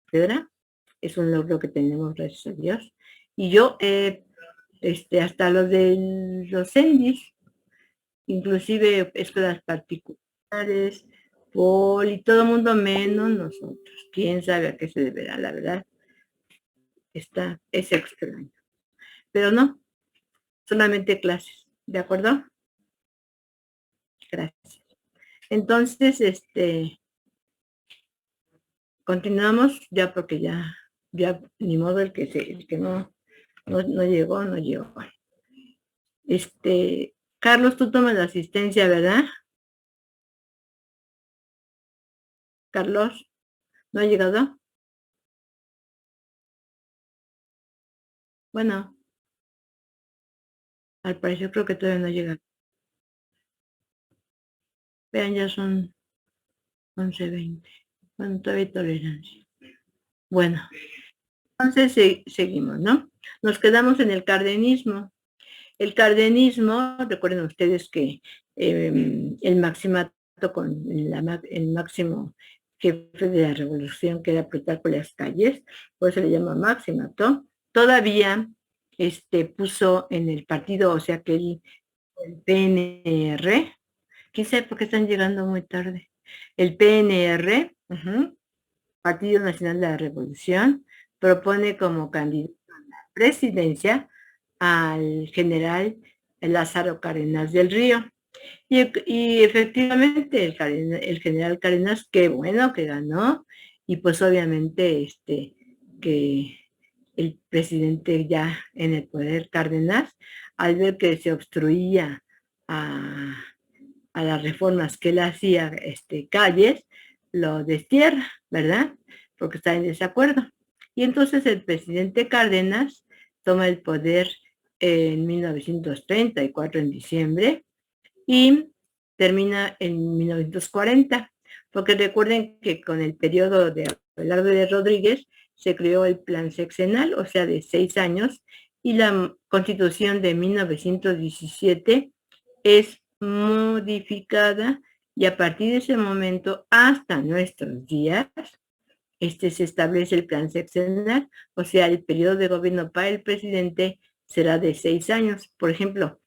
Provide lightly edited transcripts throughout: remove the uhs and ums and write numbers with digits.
cátedra. Es un logro que tenemos, gracias a Dios. Y yo, hasta los de los CENDIS, inclusive escuelas particulares, poli, todo el mundo menos nosotros. ¿Quién sabe a qué se deberá? La verdad, es extraño. Pero no, solamente clases, ¿de acuerdo? Gracias. Entonces, continuamos ya porque ya ni modo el que no llegó, no llegó. Carlos, tú tomas la asistencia, ¿verdad? Carlos, ¿no ha llegado? Bueno, al parecer creo que todavía no llega. Vean, ya son 11:20. Bueno, todavía hay tolerancia. Bueno, entonces seguimos, ¿no? Nos quedamos en el cardenismo. El cardenismo, recuerden ustedes que el maximato con el máximo jefe de la revolución, que era Plutarco Las Calles, por eso le llama maximato, todavía puso en el partido, o sea que el PNR, quién sabe por qué están llegando muy tarde, el PNR, Partido Nacional de la Revolución, propone como candidato a la presidencia al general Lázaro Cárdenas del Río. Y efectivamente el general Cárdenas, qué bueno que ganó, y pues obviamente que el presidente ya en el poder, Cárdenas, al ver que se obstruía a las reformas que él hacía, Calles, lo destierra, ¿verdad? Porque está en desacuerdo. Y entonces el presidente Cárdenas toma el poder en 1934, en diciembre, y termina en 1940, porque recuerden que con el periodo de Abelardo de Rodríguez se creó el plan sexenal, o sea, de 6 años, y la Constitución de 1917 es modificada, y a partir de ese momento hasta nuestros días, se establece el plan sexenal, o sea, el periodo de gobierno para el presidente será de 6 años. Por ejemplo,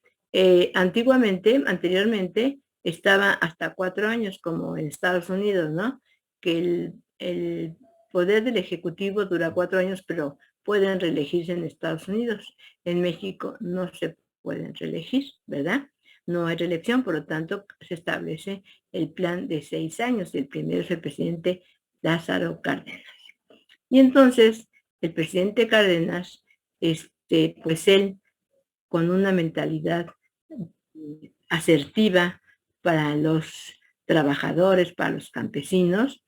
anteriormente, estaba hasta 4 años, como en Estados Unidos, ¿no? Que el poder del Ejecutivo dura 4 años, pero pueden reelegirse en Estados Unidos. En México no se pueden reelegir, ¿verdad? No hay reelección, por lo tanto, se establece el plan de 6 años. El primero es el presidente Lázaro Cárdenas. Y entonces, el presidente Cárdenas, pues él, con una mentalidad asertiva para los trabajadores, para los campesinos,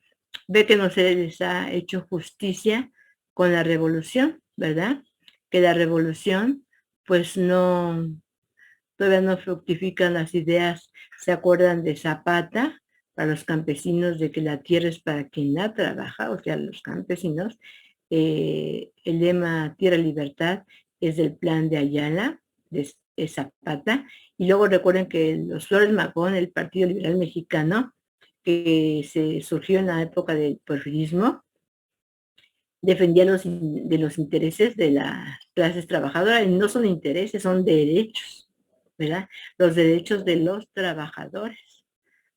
ve que no se les ha hecho justicia con la revolución, ¿verdad? Que la revolución, pues todavía no fructifican las ideas. ¿Se acuerdan de Zapata? Para los campesinos, de que la tierra es para quien la trabaja, o sea, los campesinos. El lema Tierra Libertad es del plan de Ayala, de Zapata. Y luego recuerden que los Flores Magón, el Partido Liberal Mexicano, que se surgió en la época del porfirismo, defendía de los intereses de las clases trabajadoras, y no son intereses, son derechos, ¿verdad? Los derechos de los trabajadores.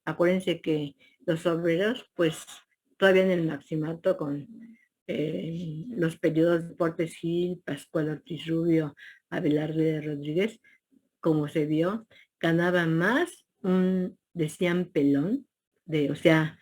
Acuérdense que los obreros, pues todavía en el maximato con los periodos de Portes Gil, Pascual Ortiz Rubio, Abelardo de Rodríguez, como se vio, ganaba más decían pelón, o sea,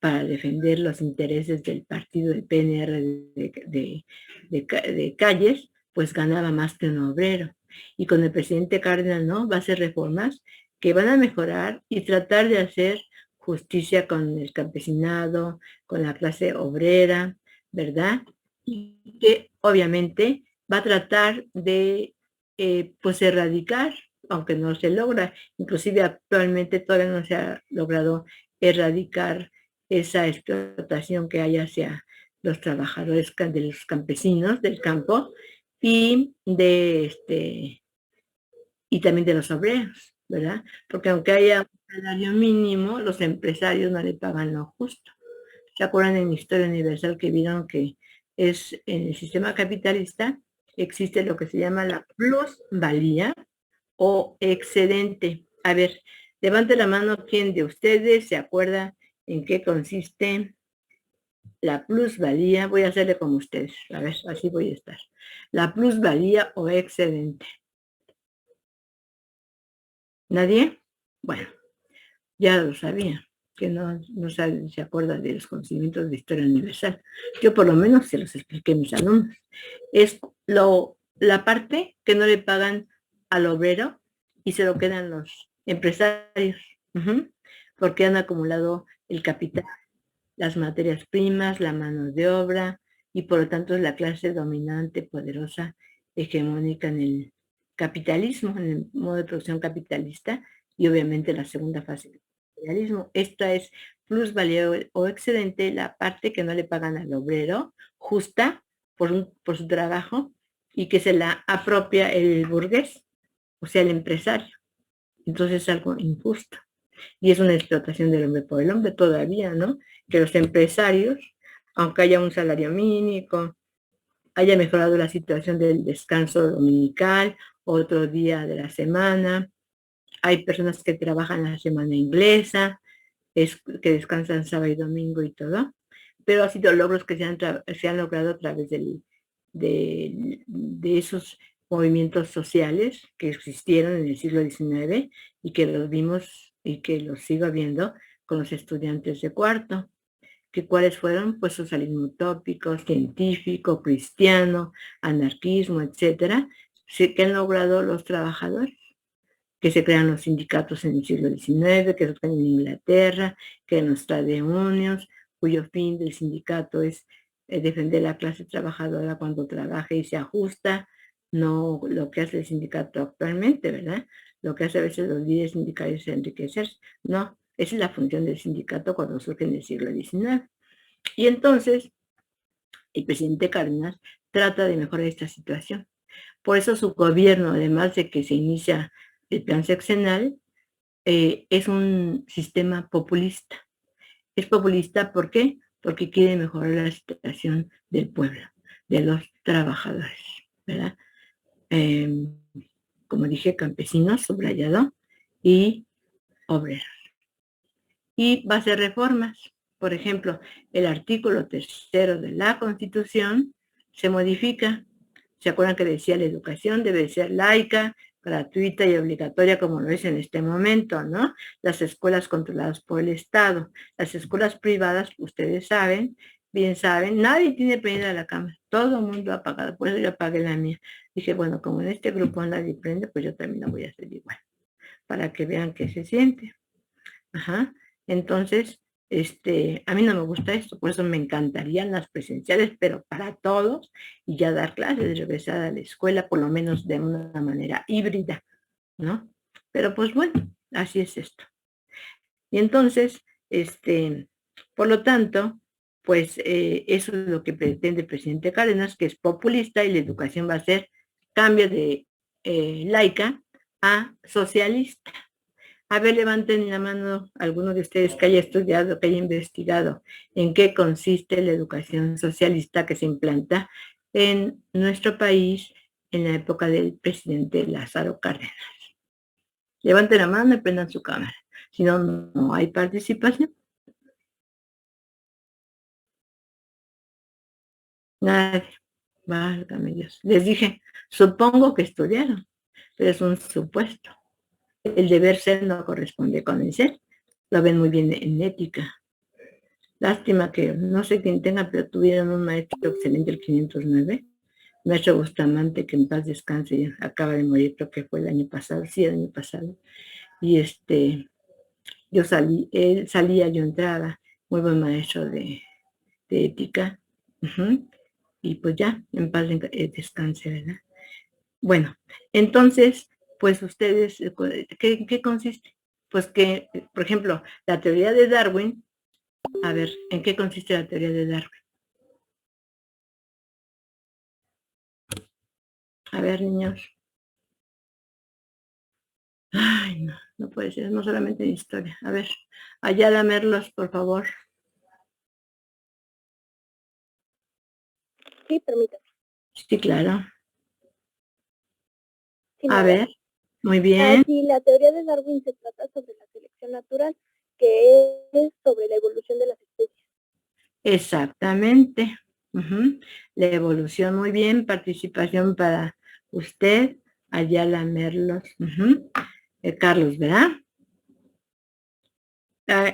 para defender los intereses del partido del PNR de Calles, pues ganaba más que un obrero. Y con el presidente Cárdenas, ¿no? Va a hacer reformas que van a mejorar y tratar de hacer justicia con el campesinado, con la clase obrera, ¿verdad? Y que obviamente va a tratar de, pues, erradicar, aunque no se logra, inclusive actualmente todavía no se ha logrado erradicar esa explotación que hay hacia los trabajadores de los campesinos del campo, y y también de los obreros, ¿verdad? Porque aunque haya un salario mínimo, los empresarios no le pagan lo justo. ¿Se acuerdan en Historia Universal que vieron que es en el sistema capitalista existe lo que se llama la plusvalía o excedente? A ver, levante la mano quien de ustedes se acuerda en qué consiste la plusvalía. Voy a hacerle como ustedes, a ver, así voy a estar. La plusvalía o excedente. ¿Nadie? Bueno, ya lo sabía, que no se acuerda de los conocimientos de historia universal. Yo por lo menos se los expliqué a mis alumnos. Es la parte que no le pagan al obrero y se lo quedan los empresarios, porque han acumulado el capital, las materias primas, la mano de obra, y por lo tanto es la clase dominante, poderosa, hegemónica en el capitalismo, en el modo de producción capitalista, y obviamente la segunda fase del capitalismo. Esta es plusvalía o excedente, la parte que no le pagan al obrero, justa por su trabajo, y que se la apropia el burgués, o sea, el empresario. Entonces es algo injusto y es una explotación del hombre por el hombre todavía, ¿no? Que los empresarios, aunque haya un salario mínimo, haya mejorado la situación del descanso dominical, otro día de la semana, hay personas que trabajan la semana inglesa, que descansan sábado y domingo y todo, pero ha sido logros que se han logrado a través de esos movimientos sociales que existieron en el siglo XIX y que los vimos y que los sigo viendo con los estudiantes de cuarto. ¿Que cuáles fueron? Pues socialismo utópico, científico, cristiano, anarquismo, etcétera, que han logrado los trabajadores, que se crean los sindicatos en el siglo XIX, que se crean en Inglaterra, que en los trade unions, cuyo fin del sindicato es defender la clase trabajadora cuando trabaja y se ajusta, no lo que hace el sindicato actualmente, ¿verdad? Lo que hace a veces los líderes sindicales es enriquecerse. No, esa es la función del sindicato cuando surge en el siglo XIX. Y entonces, el presidente Cárdenas trata de mejorar esta situación. Por eso su gobierno, además de que se inicia el plan sexenal, es un sistema populista. Es populista, ¿por qué? Porque quiere mejorar la situación del pueblo, de los trabajadores, ¿verdad? Eh, como dije, campesinos, subrayado, y obreros. Y va a hacer reformas. Por ejemplo, el artículo 3 de la Constitución se modifica. ¿Se acuerdan que decía la educación debe ser laica, gratuita y obligatoria como lo es en este momento, ¿no? Las escuelas controladas por el Estado. Las escuelas privadas, ustedes saben, bien saben, nadie tiene prendida la cámara. Todo el mundo ha pagado, por eso yo pagué la mía. Dije, bueno, como en este grupo nadie prende, pues yo también la voy a hacer igual, para que vean qué se siente. Ajá. Entonces, a mí no me gusta esto, por eso me encantarían las presenciales, pero para todos, y ya dar clases, regresar a la escuela, por lo menos de una manera híbrida, ¿no? Pero pues bueno, así es esto. Y entonces, por lo tanto, pues eso es lo que pretende el presidente Cárdenas, que es populista y la educación va a ser cambio de laica a socialista. A ver, levanten la mano alguno de ustedes que haya estudiado, que haya investigado en qué consiste la educación socialista que se implanta en nuestro país en la época del presidente Lázaro Cárdenas. Levanten la mano y prendan su cámara. Si no, no hay participación. Nadie. Válgame Dios. Les dije, supongo que estudiaron, pero es un supuesto. El deber ser no corresponde con el ser. Lo ven muy bien en ética. Lástima que no sé quién tenga, pero tuvieron un maestro excelente, el 509, maestro Bustamante, que en paz descanse, acaba de morir, creo que fue el año pasado, sí, el año pasado. Y yo él salía, yo entraba, muy buen maestro de ética. Y pues ya, en paz descanse, ¿verdad? Bueno, entonces, pues ustedes, ¿qué consiste? Pues que, por ejemplo, la teoría de Darwin, a ver, ¿en qué consiste la teoría de Darwin? A ver, niños. Ay, no, no puede ser, no solamente en historia. A ver, allá Merlos, por favor. Sí, permítame. Sí, claro. ¿Sí A me ve? ver, muy bien. Sí, la teoría de Darwin se trata sobre la selección natural, que es sobre la evolución de las especies. Exactamente. La evolución, muy bien. Participación para usted, Ayala Merlos. Carlos, ¿verdad?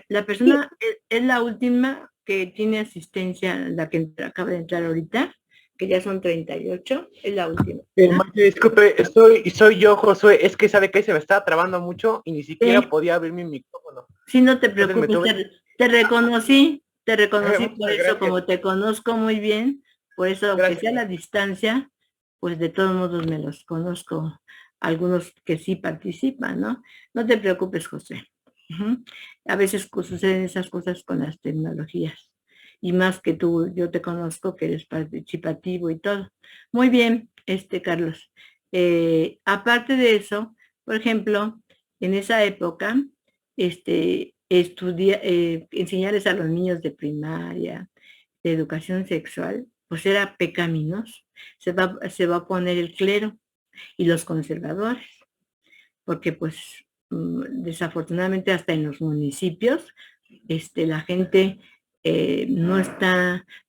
La persona es la última que tiene asistencia, la que acaba de entrar ahorita, que ya son 38, es la última. Disculpe, soy yo, Josué. Es que sabe que se me estaba trabando mucho y ni siquiera podía abrir mi micrófono. Sí, no te preocupes, te reconocí por eso, gracias. como te conozco muy bien, por eso, aunque sea a la distancia, pues de todos modos me los conozco, algunos que sí participan, ¿no? No te preocupes, José. A veces suceden esas cosas con las tecnologías. Y más que tú, yo te conozco que eres participativo y todo. Muy bien, Carlos. Aparte de eso, por ejemplo, en esa época, enseñarles a los niños de primaria, de educación sexual, pues era pecaminoso. Se va a poner el clero y los conservadores, porque pues desafortunadamente hasta en los municipios, la gente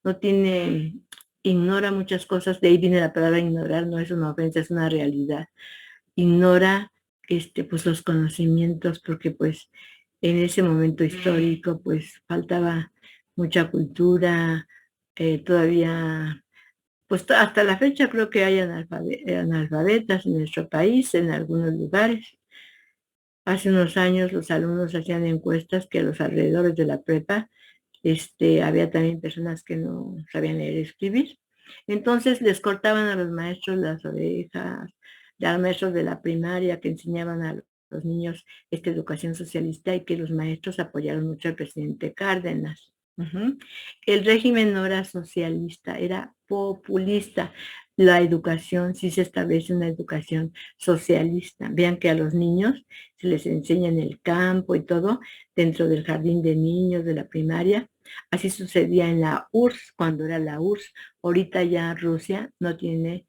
no tiene, ignora muchas cosas, de ahí viene la palabra ignorar, no es una ofensa, es una realidad. Ignora pues los conocimientos, porque pues en ese momento histórico pues faltaba mucha cultura, todavía, pues hasta la fecha creo que hay analfabetas en nuestro país, en algunos lugares. Hace unos años los alumnos hacían encuestas que a los alrededores de la prepa había también personas que no sabían leer y escribir. Entonces les cortaban a los maestros las orejas, a los maestros de la primaria que enseñaban a los niños esta educación socialista, y que los maestros apoyaron mucho al presidente Cárdenas. El régimen no era socialista, era populista. La educación, sí se establece una educación socialista. Vean que a los niños se les enseña en el campo y todo, dentro del jardín de niños de la primaria. Así sucedía en la URSS, cuando era la URSS. Ahorita ya Rusia no tiene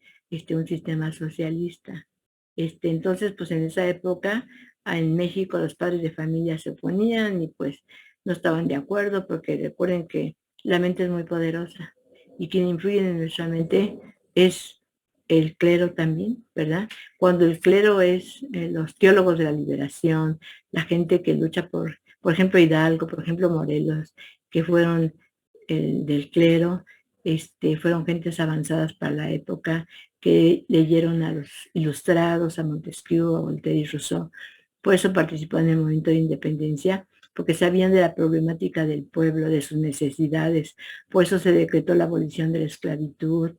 un sistema socialista. Entonces, pues en esa época, en México los padres de familia se oponían y pues no estaban de acuerdo, porque recuerden que la mente es muy poderosa y quien influye en nuestra mente es el clero también, ¿verdad? Cuando el clero es los teólogos de la liberación, la gente que lucha por ejemplo, Hidalgo, por ejemplo, Morelos, que fueron del clero, fueron gentes avanzadas para la época, que leyeron a los ilustrados, a Montesquieu, a Voltaire y Rousseau. Por eso participó en el movimiento de independencia, porque sabían de la problemática del pueblo, de sus necesidades. Por eso se decretó la abolición de la esclavitud,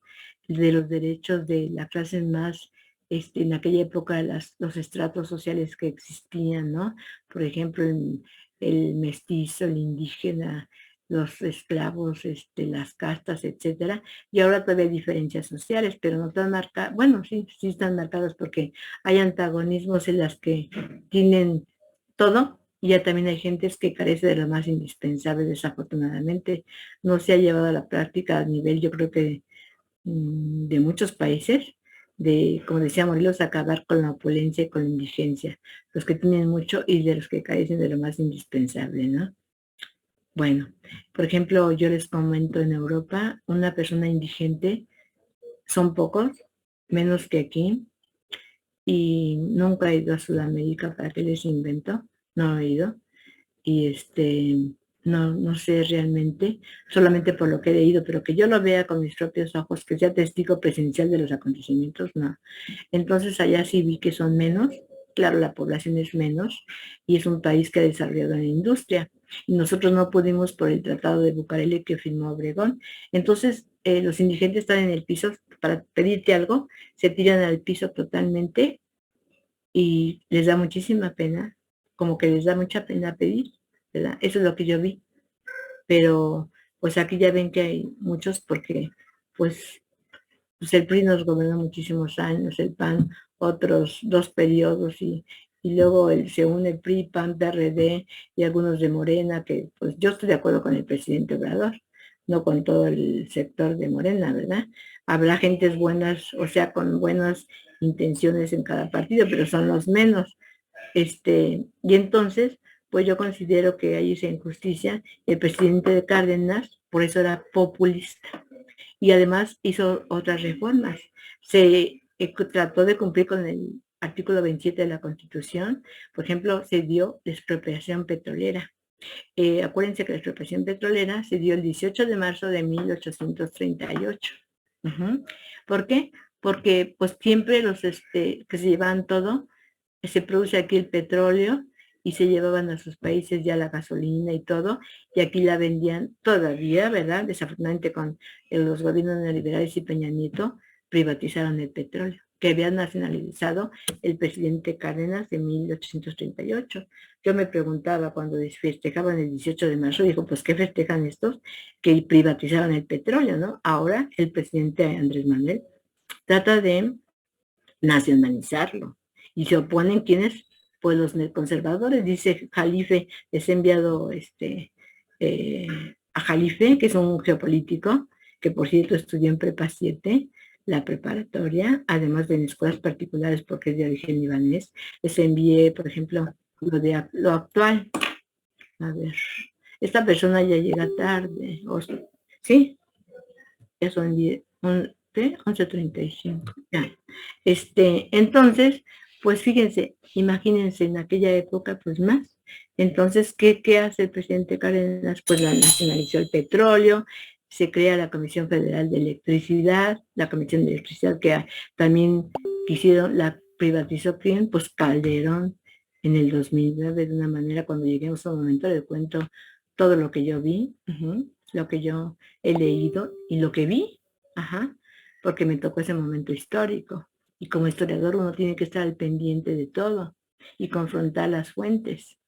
de los derechos de la clase más, en aquella época, los estratos sociales que existían, ¿no? Por ejemplo, el mestizo, el indígena, los esclavos, las castas, etcétera. Y ahora todavía hay diferencias sociales, pero no tan marcadas. Bueno, sí están marcadas, porque hay antagonismos en las que tienen todo, y ya también hay gentes que carece de lo más indispensable. Desafortunadamente no se ha llevado a la práctica a nivel, yo creo que de muchos países, de, como decía Morelos, acabar con la opulencia y con la indigencia, los que tienen mucho y de los que carecen de lo más indispensable, ¿no? Bueno, por ejemplo, yo les comento, en Europa, una persona indigente son pocos, menos que aquí, y nunca he ido a Sudamérica. ¿Para qué les invento? No he ido. Y no sé realmente, solamente por lo que he leído, pero que yo lo vea con mis propios ojos, que sea testigo presencial de los acontecimientos, no. Entonces allá sí vi que son menos, claro, la población es menos, y es un país que ha desarrollado la industria, y nosotros no pudimos por el tratado de Bucareli que firmó Obregón. Entonces los indigentes están en el piso, para pedirte algo, se tiran al piso totalmente, y les da muchísima pena, como que les da mucha pena pedir, ¿verdad? Eso es lo que yo vi. Pero pues aquí ya ven que hay muchos, porque pues el PRI nos gobernó muchísimos años, el PAN otros 2 periodos, y luego se une el PRI, PAN, PRD y algunos de Morena, que pues yo estoy de acuerdo con el presidente Obrador, no con todo el sector de Morena, ¿verdad? Habrá gentes buenas, o sea, con buenas intenciones en cada partido, pero son los menos. Y entonces, pues yo considero que hay esa injusticia. El presidente de Cárdenas, por eso era populista, y además hizo otras reformas. Se trató de cumplir con el artículo 27 de la Constitución. Por ejemplo, se dio la expropiación petrolera. Acuérdense que la expropiación petrolera se dio el 18 de marzo de 1838. ¿Por qué? Porque pues siempre los que se llevaban todo, se produce aquí el petróleo y se llevaban a sus países ya la gasolina y todo, y aquí la vendían todavía, ¿verdad? Desafortunadamente con los gobiernos neoliberales y Peña Nieto privatizaron el petróleo, que había nacionalizado el presidente Cárdenas en 1838. Yo me preguntaba cuando festejaban el 18 de marzo, dijo, pues, ¿qué festejan estos que privatizaron el petróleo, no? Ahora el presidente Andrés Manuel trata de nacionalizarlo. Y se oponen quienes, pues los conservadores, dice Jalife, es enviado a Jalife, que es un geopolítico, que por cierto estudió en Prepa 7, la preparatoria, además de en escuelas particulares porque es de origen libanés. Les envié, por ejemplo, lo actual. A ver, esta persona ya llega tarde, ¿sí? Eso envié, 11:35. Ya. Entonces, pues fíjense, imagínense en aquella época, pues más. Entonces, ¿qué hace el presidente Cárdenas? Pues la nacionalizó el petróleo, se crea la Comisión Federal de Electricidad, la Comisión de Electricidad que también quisieron, la privatizó, ¿quién? Pues Calderón en el 2009, de una manera, cuando lleguemos a un momento les cuento todo lo que yo vi, lo que yo he leído y lo que vi, porque me tocó ese momento histórico. Y como historiador uno tiene que estar al pendiente de todo y confrontar las fuentes.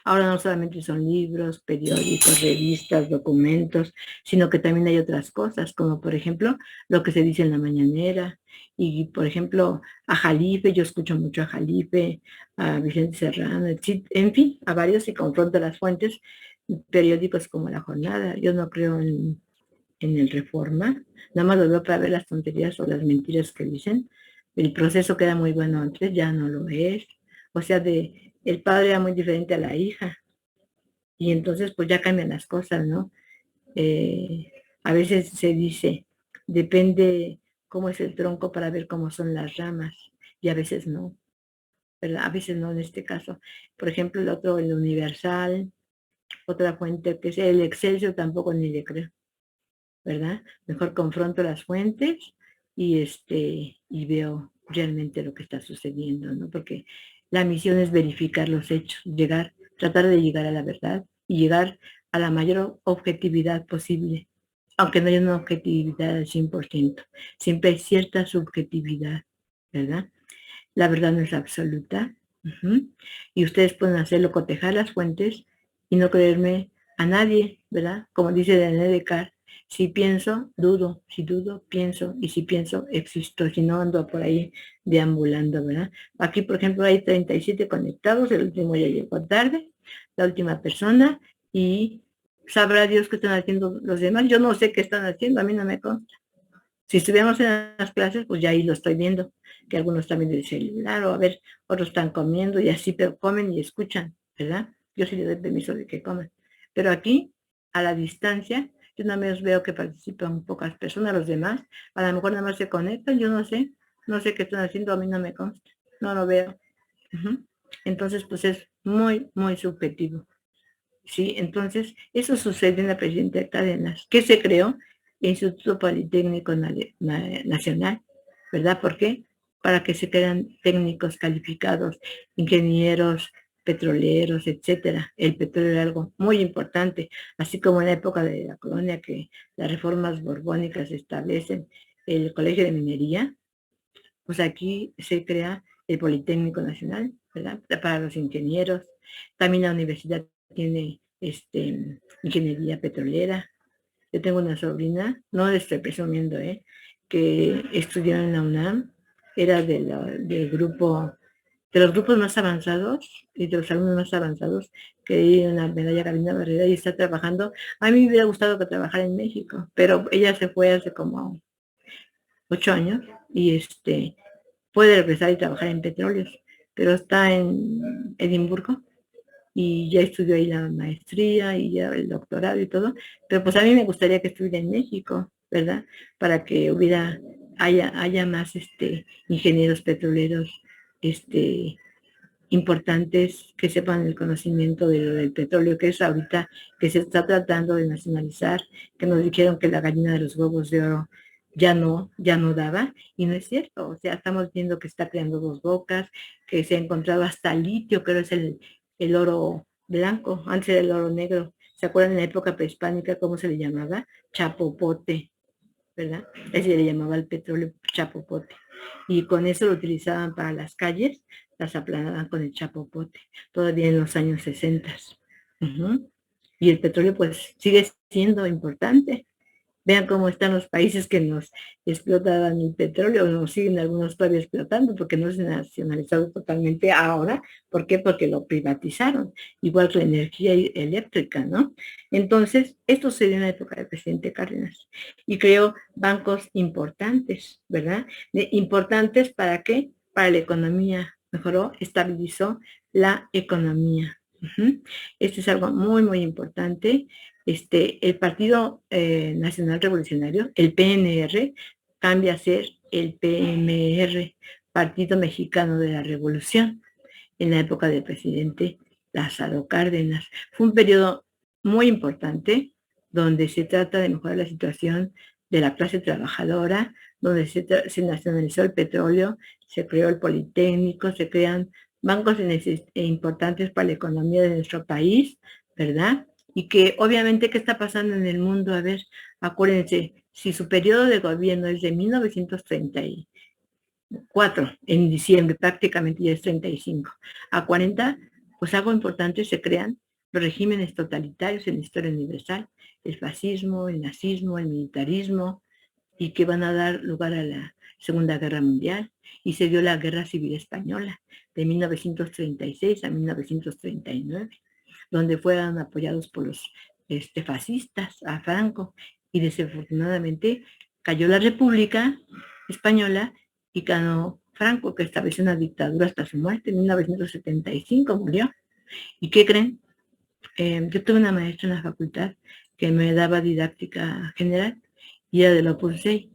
Ahora no solamente son libros, periódicos, revistas, documentos, sino que también hay otras cosas, como por ejemplo lo que se dice en la mañanera. Y por ejemplo a Jalife, yo escucho mucho a Jalife, a Vicente Serrano, en fin, a varios, y confronto las fuentes, periódicos como La Jornada. Yo no creo en el Reforma, nada más lo veo para ver las tonterías o las mentiras que dicen. El proceso queda muy bueno antes, ya no lo es. O sea, el padre era muy diferente a la hija. Y entonces pues ya cambian las cosas, ¿no? A veces se dice, depende cómo es el tronco para ver cómo son las ramas. Y a veces no, ¿verdad? A veces no en este caso. Por ejemplo, el otro, el Universal, otra fuente que es el Excelsior, tampoco ni le creo, ¿verdad? Mejor confronto las fuentes y veo realmente lo que está sucediendo, ¿no? Porque la misión es verificar los hechos, tratar de llegar a la verdad y llegar a la mayor objetividad posible, aunque no haya una objetividad al 100%, siempre hay cierta subjetividad, ¿verdad? La verdad no es absoluta, y ustedes pueden hacerlo, cotejar las fuentes y no creerme a nadie, ¿verdad? Como dice René Descartes, si pienso, dudo, si dudo, pienso, y si pienso, existo, si no ando por ahí deambulando, ¿verdad? Aquí, por ejemplo, hay 37 conectados, el último ya llegó tarde, la última persona, y sabrá Dios qué están haciendo los demás. Yo no sé qué están haciendo, a mí no me consta. Si estuviéramos en las clases, pues ya ahí lo estoy viendo, que algunos están viendo el celular, o a ver, otros están comiendo y así, pero comen y escuchan, ¿verdad? Yo sí le doy permiso de que coman. Pero aquí, a la distancia, yo nada más veo que participan pocas personas, los demás, a lo mejor nada más se conectan, yo no sé qué están haciendo, a mí no me consta, no lo veo. Entonces, pues es muy, muy subjetivo. Sí, entonces, eso sucede en la presidencia de Cárdenas. ¿Qué se creó? El Instituto Politécnico Nacional, ¿verdad? ¿Por qué? Para que se crean técnicos calificados, ingenieros, petroleros, etcétera. El petróleo era algo muy importante, así como en la época de la colonia, que las reformas borbónicas establecen el Colegio de Minería, pues aquí se crea el Politécnico Nacional, ¿verdad? Para los ingenieros. También la universidad tiene ingeniería petrolera. Yo tengo una sobrina, no le estoy presumiendo, que estudió en la UNAM, era del grupo de los grupos más avanzados y de los alumnos más avanzados que hay una medalla Carolina Barrera y está trabajando. A mí me hubiera gustado que trabajara en México, pero ella se fue hace como 8 años y puede regresar y trabajar en petróleos, pero está en Edimburgo y ya estudió ahí la maestría y ya el doctorado y todo, pero pues a mí me gustaría que estuviera en México, ¿verdad? Para que haya más ingenieros petroleros importantes que sepan el conocimiento del petróleo, que es ahorita que se está tratando de nacionalizar, que nos dijeron que la gallina de los huevos de oro ya no daba, y no es cierto. O sea, estamos viendo que está creando dos bocas, que se ha encontrado hasta litio, que es el oro blanco, antes del oro negro. ¿Se acuerdan en la época prehispánica cómo se le llamaba? Chapopote, ¿verdad? Ese le llamaba el petróleo chapopote. Y con eso lo utilizaban para las calles, las aplanaban con el chapopote, todavía en los años 60. Y el petróleo pues sigue siendo importante. Vean cómo están los países que nos explotaban el petróleo, nos siguen algunos todavía explotando porque no se nacionalizado totalmente ahora. ¿Por qué? Porque lo privatizaron, igual que la energía eléctrica, ¿no? Entonces, esto se dio en la época del presidente Cárdenas y creó bancos importantes, ¿verdad? ¿Importantes para qué? Para la economía, mejoró, estabilizó la economía. Esto es algo muy, muy importante. El Partido Nacional Revolucionario, el PNR, cambia a ser el PMR, Partido Mexicano de la Revolución, en la época del presidente Lázaro Cárdenas. Fue un periodo muy importante donde se trata de mejorar la situación de la clase trabajadora, donde se nacionalizó el petróleo, se creó el Politécnico, se crean bancos importantes para la economía de nuestro país, ¿verdad? Y que obviamente, ¿qué está pasando en el mundo? A ver, acuérdense, si su periodo de gobierno es de 1934, en diciembre, prácticamente ya es 35, a 40, pues algo importante, se crean los regímenes totalitarios en la historia universal, el fascismo, el nazismo, el militarismo, y que van a dar lugar a la Segunda Guerra Mundial, y se dio la Guerra Civil Española, de 1936 a 1939, donde fueron apoyados por los fascistas a Franco, y desafortunadamente cayó la República Española y ganó Franco, que estableció una dictadura hasta su muerte. En 1975 murió. ¿Y qué creen? Yo tuve una maestra en la facultad que me daba didáctica general y era del Opus Dei.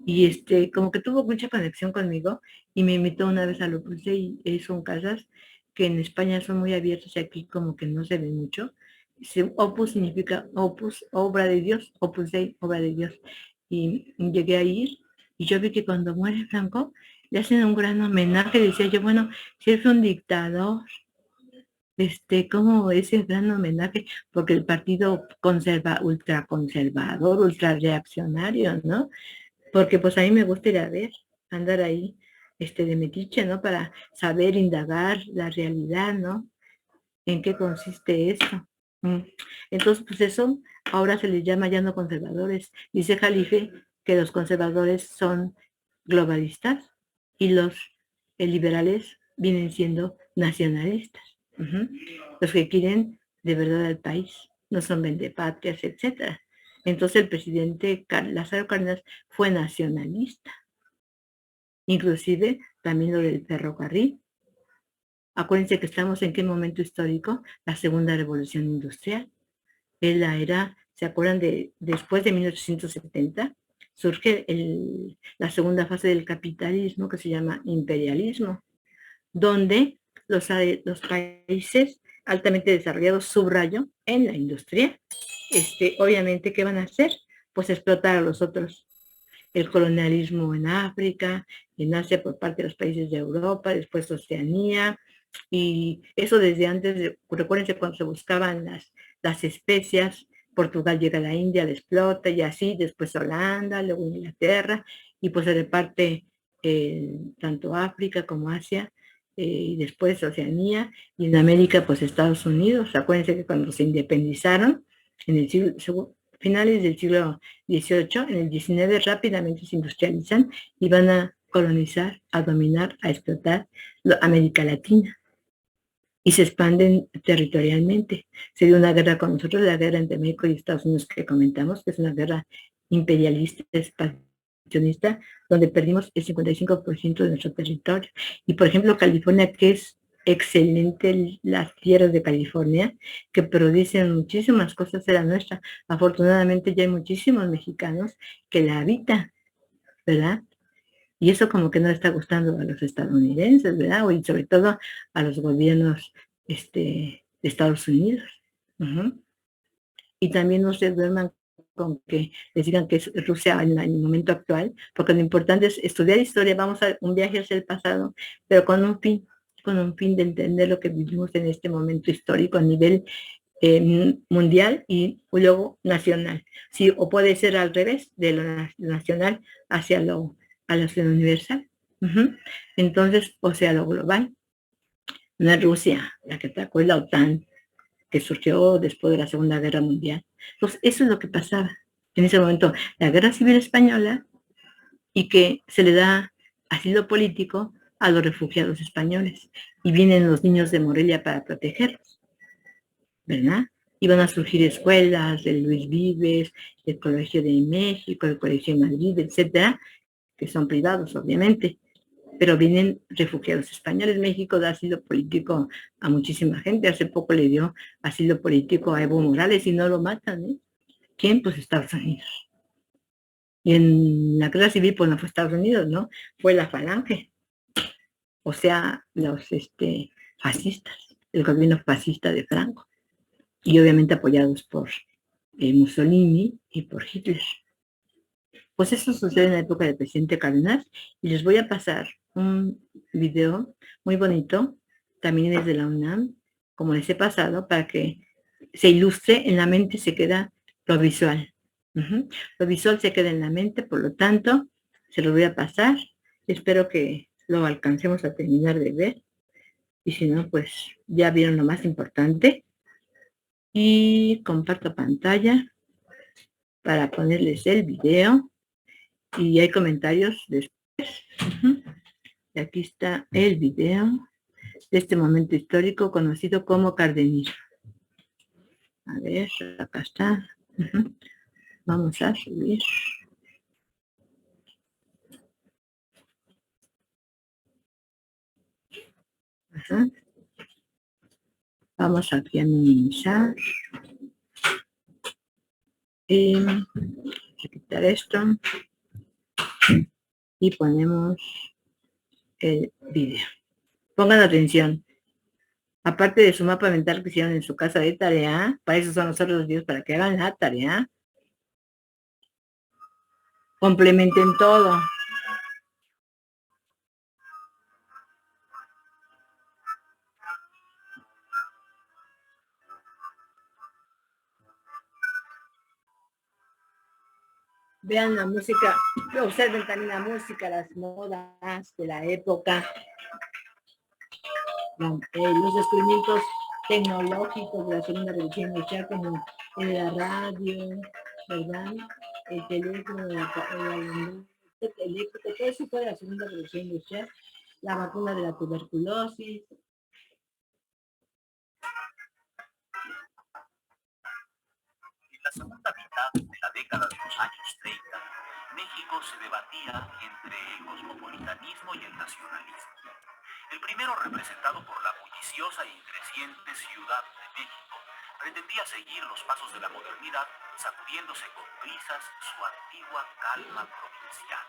Y como que tuvo mucha conexión conmigo y me invitó una vez al Opus Dei. Son casas que en España son muy abiertas y aquí como que no se ven mucho. Opus significa opus, obra de Dios, Opus Dei, obra de Dios. Y llegué a ir y yo vi que cuando muere Franco le hacen un gran homenaje. Decía yo, bueno, si él fue un dictador, como ese gran homenaje, porque el partido ultraconservador, ultrarreaccionario, ¿no? Porque pues a mí me gusta ir a ver, andar ahí, de metiche, ¿no? Para saber, indagar la realidad, ¿no? ¿En qué consiste esto? Entonces, pues eso ahora se les llama ya no conservadores. Dice Jalife que los conservadores son globalistas y los liberales vienen siendo nacionalistas. Los que quieren de verdad al país, no son vendepatrias, etcétera. Entonces el presidente Lázaro Cárdenas fue nacionalista. Inclusive también lo del ferrocarril. Acuérdense que estamos en qué momento histórico, la segunda revolución industrial. Es la era, ¿se acuerdan de después de 1870? Surge la segunda fase del capitalismo que se llama imperialismo, donde los países altamente desarrollados, subrayo, en la industria, obviamente, ¿qué van a hacer? Pues explotar a los otros. El colonialismo en África, en Asia por parte de los países de Europa, después Oceanía, y eso desde antes, recuérdense cuando se buscaban las especias, Portugal llega a la India, la explota y así, después Holanda, luego Inglaterra, y pues se reparte tanto África como Asia, y después Oceanía, y en América pues Estados Unidos. Acuérdense que cuando se independizaron, en el finales del siglo XVIII, en el XIX rápidamente se industrializan y van a colonizar, a dominar, a explotar América Latina. Y se expanden territorialmente. Se dio una guerra con nosotros, la guerra entre México y Estados Unidos que comentamos, que es una guerra imperialista, expansionista, donde perdimos el 55% de nuestro territorio. Y por ejemplo, California, que es excelente, las tierras de California, que producen muchísimas cosas de la nuestra. Afortunadamente ya hay muchísimos mexicanos que la habitan, ¿verdad? Y eso como que no le está gustando a los estadounidenses, ¿verdad? Y sobre todo a los gobiernos de Estados Unidos. Y también no se duerman con que les digan que es Rusia en el momento actual, porque lo importante es estudiar historia, vamos a un viaje hacia el pasado, pero con un fin de entender lo que vivimos en este momento histórico a nivel mundial y luego nacional. Sí, o puede ser al revés, de lo nacional hacia lo universal. Entonces, o sea, lo global. No es Rusia la que atacó, es la OTAN, que surgió después de la Segunda Guerra Mundial. Entonces, eso es lo que pasaba en ese momento. La Guerra Civil Española, y que se le da asilo político a los refugiados españoles. Y vienen los niños de Morelia para protegerlos, ¿verdad? Iban a surgir escuelas, el Luis Vives, el Colegio de México, el Colegio de Madrid, etcétera, que son privados, obviamente, pero vienen refugiados españoles. México da asilo político a muchísima gente. Hace poco le dio asilo político a Evo Morales y no lo matan, ¿eh? ¿Quién? Pues Estados Unidos. Y en la guerra civil, pues no fue Estados Unidos, ¿no? Fue la Falange. O sea, los fascistas, el gobierno fascista de Franco. Y obviamente apoyados por Mussolini y por Hitler. Pues eso sucede en la época del presidente Cárdenas y les voy a pasar un video muy bonito, también desde la UNAM, como les he pasado, para que se ilustre, en la mente se queda lo visual. Lo visual se queda en la mente, por lo tanto, se lo voy a pasar. Espero que lo alcancemos a terminar de ver. Y si no, pues ya vieron lo más importante. Y comparto pantalla para ponerles el video. Y hay comentarios después. Y aquí está el video de este momento histórico conocido como Cardenillo. A ver, acá está. Vamos a subir. Vamos aquí a minimizar. Y a quitar esto. Y ponemos el video. Pongan atención. Aparte de su mapa mental que hicieron en su casa de tarea, para eso son nosotros los videos, para que hagan la tarea. Complementen todo. Vean la música, observen también la música, las modas de la época, los descubrimientos tecnológicos de la segunda revolución industrial, como la radio, ¿verdad? El teléfono, el eléctrico, todo eso fue de la segunda revolución industrial, la vacuna de la tuberculosis. En la segunda mitad de la década de los años 30, México se debatía entre el cosmopolitanismo y el nacionalismo. El primero, representado por la bulliciosa y creciente Ciudad de México, pretendía seguir los pasos de la modernidad, sacudiéndose con prisas su antigua calma provincial.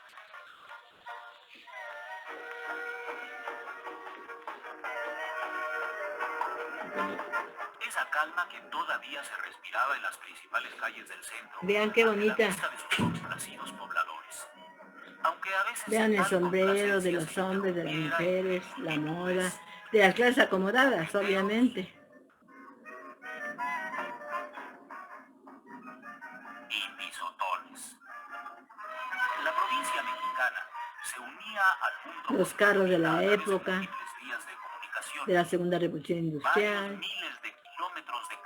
Esa calma que todavía se respiraba en las principales calles del centro. Vean qué bonita. De sus complacidos pobladores. Aunque a veces vean el sombrero de los hombres, de las mujeres, la moda, de las clases acomodadas, obviamente. Y pisotones. La provincia mexicana se unía al mundo. Los carros de la época, de la segunda revolución industrial,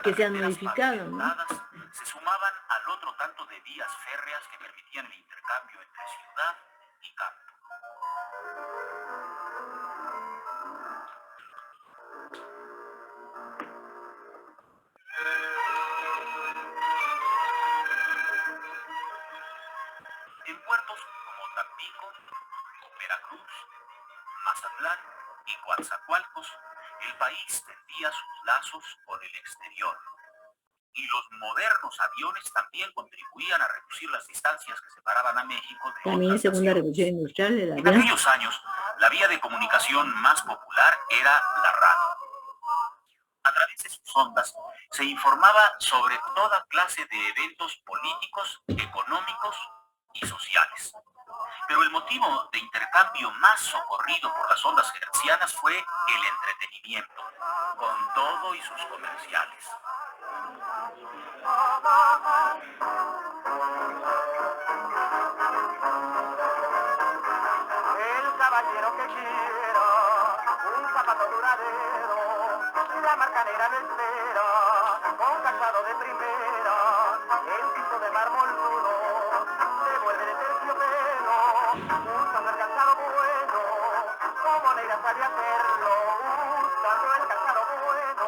que se han modificado, ¿no? Se sumaban al otro tanto de vías férreas que permitían el intercambio entre ciudad y campo. Tampico, Veracruz, Mazatlán y Coatzacoalcos, el país tendía sus lazos con el exterior. Y los modernos aviones también contribuían a reducir las distancias que separaban a México de También otras segunda naciones. revolución industrial, el En avión. aquellos años, la vía de comunicación más popular era la radio. A través de sus ondas se informaba sobre toda clase de eventos políticos, económicos y sociales. Pero el motivo de intercambio más socorrido por las ondas hertzianas fue el entretenimiento, con todo y sus comerciales. El caballero que quiera, un zapato duradero, la marcanera lo espera, con calzado de primera, el piso de mármol duro, se vuelve de terciopelo, usando el calzado bueno, como Neira sabe hacerlo, usando el calzado bueno,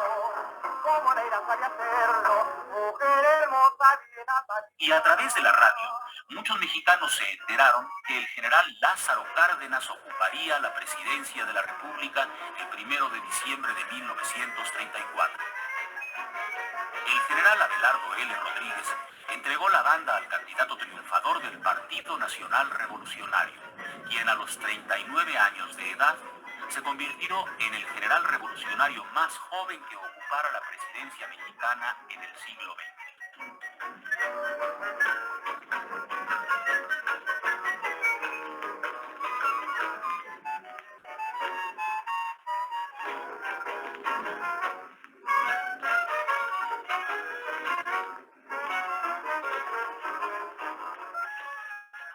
como Neira sabe hacerlo, mujer hermosa bien apacible. Y a través de la radio, muchos mexicanos se enteraron que el general Lázaro Cárdenas ocuparía la presidencia de la República el 1 de diciembre de 1934. El general Abelardo L. Rodríguez entregó la banda al candidato triunfador del Partido Nacional Revolucionario, quien a los 39 años de edad se convirtió en el general revolucionario más joven que ocupara la presidencia mexicana en el siglo XX.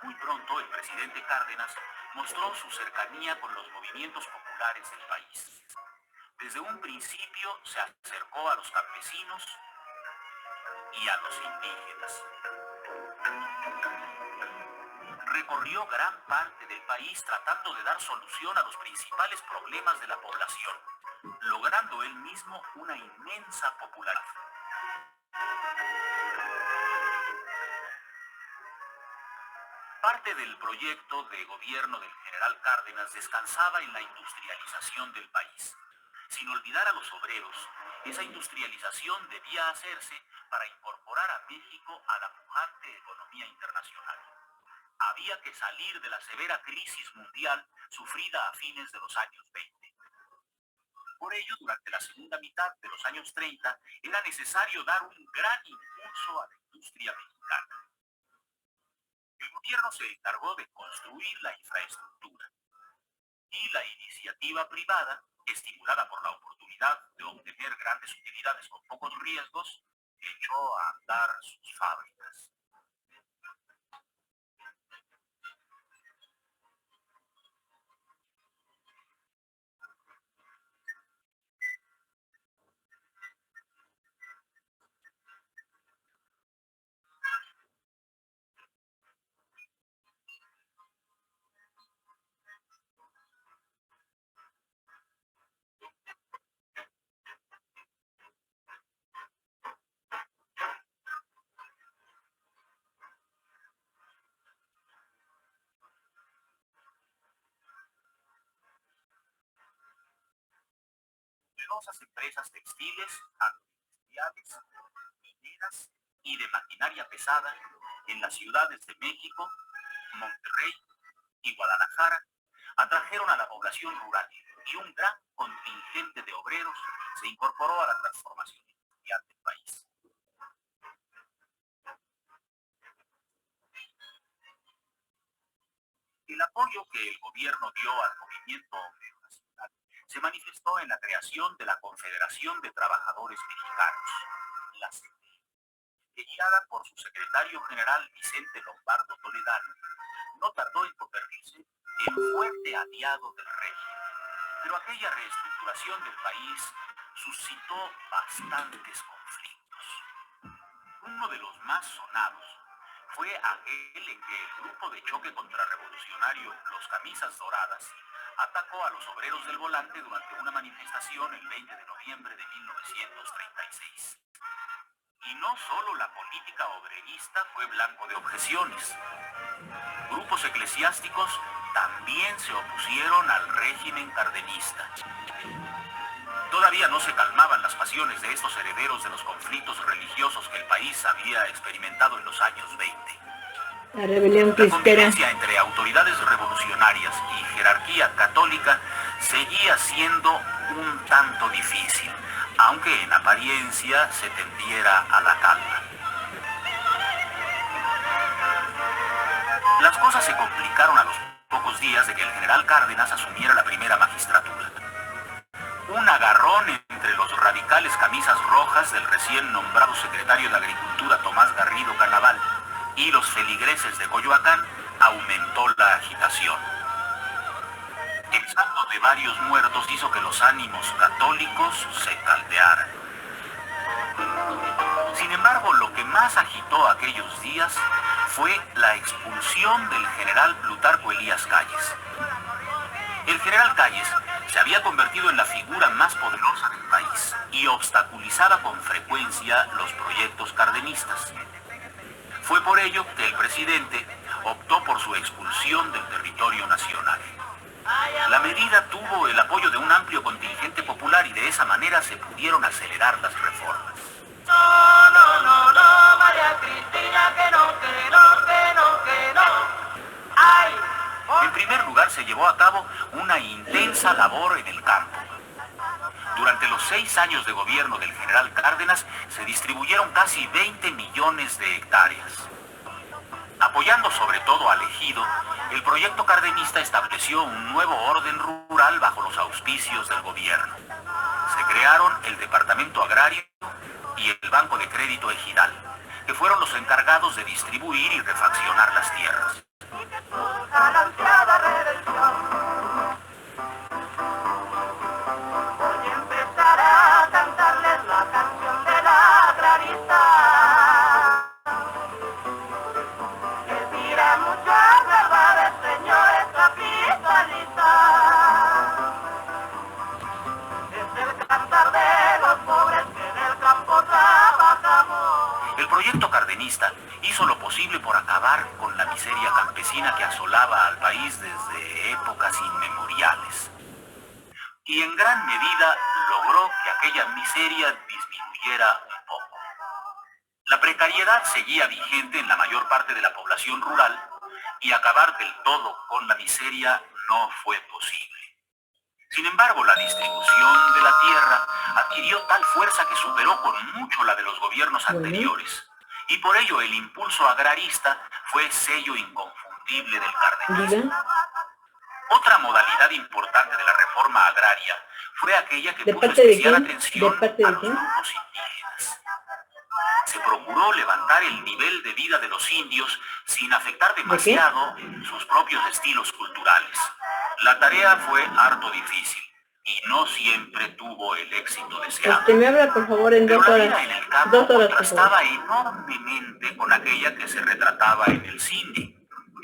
Muy pronto el presidente Cárdenas mostró su cercanía con los movimientos populares del país. Desde un principio se acercó a los campesinos y a los indígenas. Recorrió gran parte del país tratando de dar solución a los principales problemas de la población, logrando él mismo una inmensa popularidad. Parte del proyecto de gobierno del general Cárdenas descansaba en la industrialización del país. Sin olvidar a los obreros, esa industrialización debía hacerse para incorporar a México a la pujante economía internacional. Había que salir de la severa crisis mundial sufrida a fines de los años 20. Por ello, durante la segunda mitad de los años 30, era necesario dar un gran impulso a la industria mexicana. El gobierno se encargó de construir la infraestructura y la iniciativa privada, estimulada por la oportunidad de obtener grandes utilidades con pocos riesgos, echó a andar sus fábricas. Numerosas empresas textiles, agroindustriales, mineras y de maquinaria pesada en las ciudades de México, Monterrey y Guadalajara atrajeron a la población rural y un gran contingente de obreros se incorporó a la transformación industrial del país. El apoyo que el gobierno dio al movimiento obrero nacional se manifestó en la creación de la Confederación de Trabajadores Mexicanos, la CTM, que guiada por su secretario general Vicente Lombardo Toledano, no tardó en convertirse en fuerte aliado del régimen. Pero aquella reestructuración del país suscitó bastantes conflictos. Uno de los más sonados fue aquel en que el grupo de choque contrarrevolucionario Los Camisas Doradas atacó a los obreros del Volante durante una manifestación el 20 de noviembre de 1936. Y no solo la política obrerista fue blanco de objeciones. Grupos eclesiásticos también se opusieron al régimen cardenista. Todavía no se calmaban las pasiones de estos herederos de los conflictos religiosos que el país había experimentado en los años 20. La rebelión La cristera. convivencia entre autoridades revolucionarias y jerarquía católica seguía siendo un tanto difícil, aunque en apariencia se tendiera a la calma. Las cosas se complicaron a los pocos días de que el general Cárdenas asumiera la primera magistratura. Un agarrón entre los radicales camisas rojas del recién nombrado secretario de Agricultura Tomás Garrido Canaval y los feligreses de Coyoacán aumentó la agitación. El saldo de varios muertos hizo que los ánimos católicos se caldearan. Sin embargo, lo que más agitó aquellos días fue la expulsión del general Plutarco Elías Calles. El general Calles se había convertido en la figura más poderosa del país y obstaculizaba con frecuencia los proyectos cardenistas. Fue por ello que el presidente optó por su expulsión del territorio nacional. La medida tuvo el apoyo de un amplio contingente popular y de esa manera se pudieron acelerar las reformas. No, María Cristina, que no. Ay. En primer lugar, se llevó a cabo una intensa labor en el campo. Durante los 6 años de gobierno del general Cárdenas, se distribuyeron casi 20 millones de hectáreas. Apoyando sobre todo al ejido, el proyecto cardenista estableció un nuevo orden rural bajo los auspicios del gobierno. Se crearon el Departamento Agrario y el Banco de Crédito Ejidal, que fueron los encargados de distribuir y refaccionar las tierras. Voy a empezar a cantarles la canción de la agrarista, que tira muchas verdades, señores capitalistas. Es el cantar de los pobres que en el campo trabajamos. El proyecto cardenista hizo lo posible por acabar con la miseria campesina que asolaba al país desde épocas inmemoriales. Y en gran medida logró que aquella miseria disminuyera un poco. La precariedad seguía vigente en la mayor parte de la población rural y acabar del todo con la miseria no fue posible. Sin embargo, la distribución de la tierra adquirió tal fuerza que superó con mucho la de los gobiernos anteriores. Y por ello el impulso agrarista fue sello inconfundible del cardenismo. Otra modalidad importante de la reforma agraria fue aquella que puso especial atención a los grupos indígenas. Se procuró levantar el nivel de vida de los indios sin afectar demasiado sus propios estilos culturales. La tarea fue harto difícil y no siempre tuvo el éxito deseado. Me habla, por favor, en Pero 2 la horas. vida en el campo 2 horas, por contrastaba favor. enormemente con aquella que se retrataba en el cine.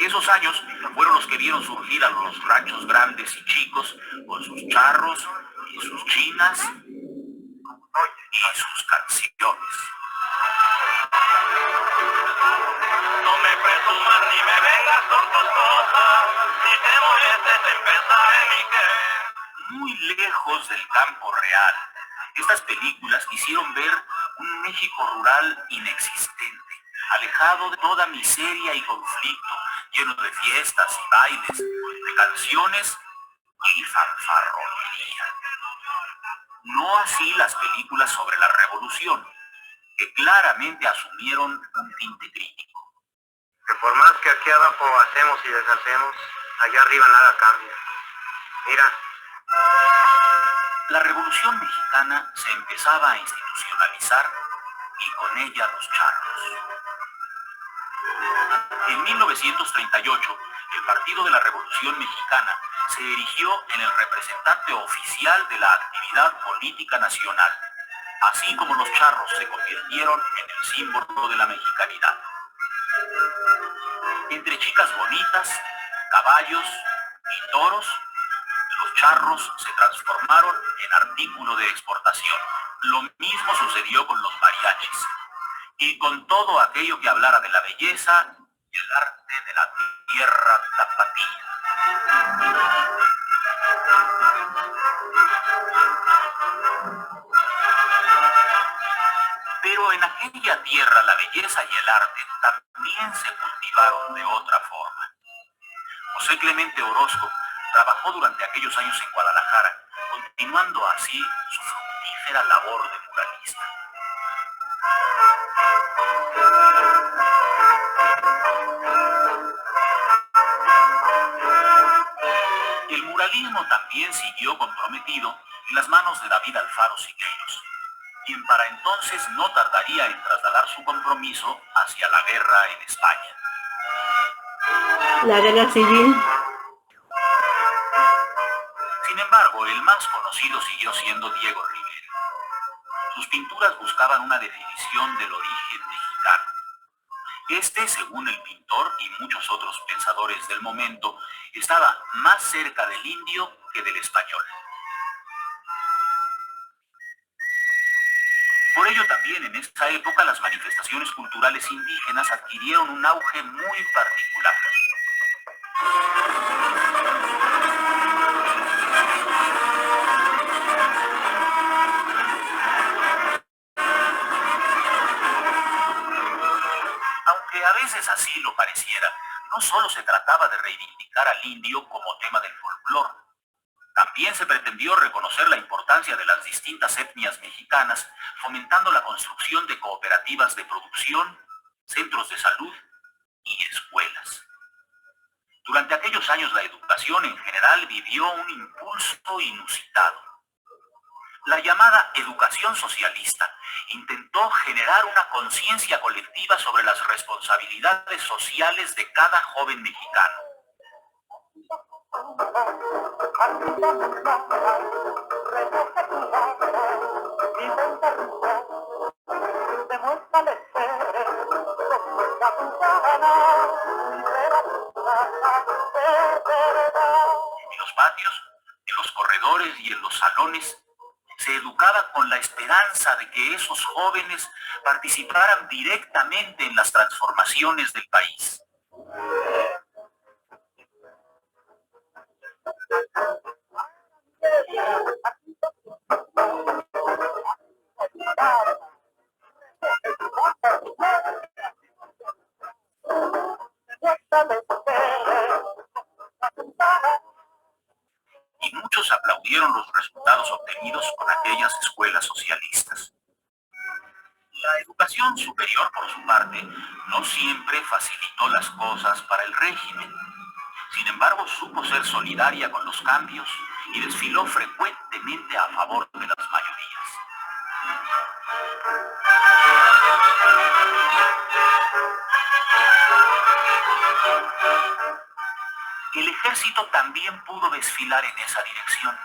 Esos años fueron los que vieron surgir a los ranchos grandes y chicos con sus charros y sus chinas y sus canciones. No me presumas ni me vengas con tus cosas, si te molestes en pensar en mi querer. Muy lejos del campo real, estas películas hicieron ver un México rural inexistente, alejado de toda miseria y conflicto, lleno de fiestas y bailes, de canciones y fanfarronería. No así las películas sobre la revolución, que claramente asumieron un tinte crítico. Que por más que aquí abajo hacemos y deshacemos, allá arriba nada cambia. Mira. La Revolución Mexicana se empezaba a institucionalizar y con ella los charros. En 1938, el Partido de la Revolución Mexicana se erigió en el representante oficial de la actividad política nacional, así como los charros se convirtieron en el símbolo de la mexicanidad. Entre chicas bonitas, caballos y toros, los charros se transformaron en artículo de exportación. Lo mismo sucedió con los mariachis. y con todo aquello que hablara de la belleza y el arte de la tierra tapatía. Pero en aquella tierra la belleza y el arte también se cultivaron de otra forma. José Clemente Orozco trabajó durante aquellos años en Guadalajara, continuando así su fructífera labor de muralista. El muralismo también siguió comprometido en las manos de David Alfaro Siqueiros, quien para entonces no tardaría en trasladar su compromiso hacia la guerra en España. La guerra civil. Sin embargo, el más conocido siguió siendo Diego Rivera. Sus pinturas buscaban una definición del origen mexicano. Este, según el pintor y muchos otros pensadores del momento, estaba más cerca del indio que del español. Por ello también en esta época las manifestaciones culturales indígenas adquirieron un auge muy particular. Aunque a veces así lo pareciera, no solo se trataba de reivindicar al indio como tema del folclore. También se pretendió reconocer la importancia de las distintas etnias mexicanas, fomentando la construcción de cooperativas de producción, centros de salud y escuelas. Durante aquellos años la educación en general vivió un impulso inusitado. La llamada educación socialista intentó generar una conciencia colectiva sobre las responsabilidades sociales de cada joven mexicano. En los patios, en los corredores y en los salones, se educaba con la esperanza de que esos jóvenes participaran directamente en las transformaciones del país. Y muchos aplaudieron los resultados obtenidos con aquellas escuelas socialistas. La educación superior, por su parte, no siempre facilitó las cosas para el régimen. Sin embargo, supo ser solidaria con los cambios y desfiló frecuentemente a favor de las mayorías. El ejército también pudo desfilar en esa dirección,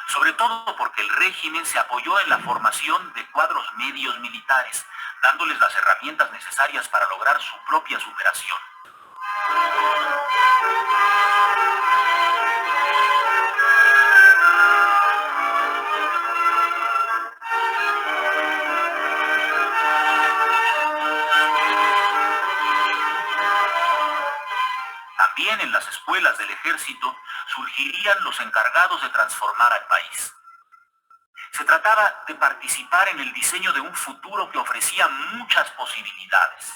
sobre todo porque el régimen se apoyó en la formación de cuadros medios militares, dándoles las herramientas necesarias para lograr su propia superación. También en las escuelas del ejército surgirían los encargados de transformar al país. Se trataba de participar en el diseño de un futuro que ofrecía muchas posibilidades.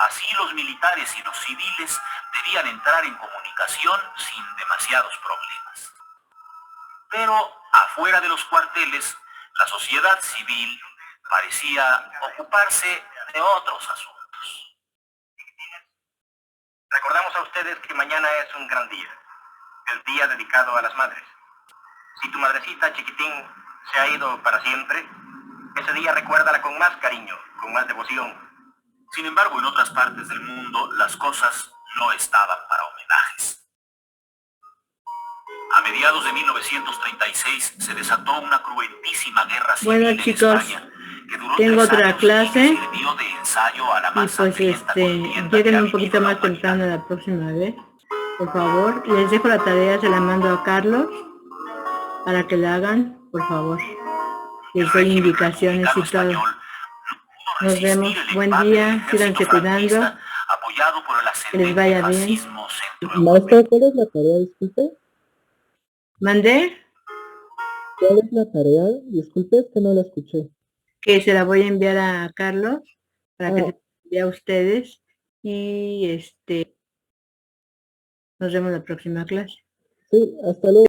Así los militares y los civiles debían entrar en comunicación sin demasiados problemas. Pero afuera de los cuarteles, la sociedad civil parecía ocuparse de otros asuntos. Recordamos a ustedes que mañana es un gran día, el día dedicado a las madres. Si tu madrecita chiquitín se ha ido para siempre, ese día recuérdala con más cariño, con más devoción. Sin embargo, en otras partes del mundo las cosas no estaban para homenajes. A mediados de 1936 se desató una cruentísima guerra civil Bueno, en chicos, España, que duró tengo 3 otra años clase. y que sirvió de ensayo a la Y más pues sangrienta contienda que lleguen ha un poquito vivido la más humanidad. temprano la próxima vez, por favor. Les dejo la tarea, se la mando a Carlos para que la hagan, por favor. Les doy indicaciones y todo. Nos vemos. Buen día, síganse cuidando. Apoyado por el Que les vaya bien. fascismo Maestra, ¿cuál es la tarea? Disculpe. ¿Mandé? ¿Cuál es la tarea? Disculpe, es que no la escuché. Que se la voy a enviar a Carlos para que Ah. se la envíe a ustedes. Y nos vemos la próxima clase. Sí, hasta luego.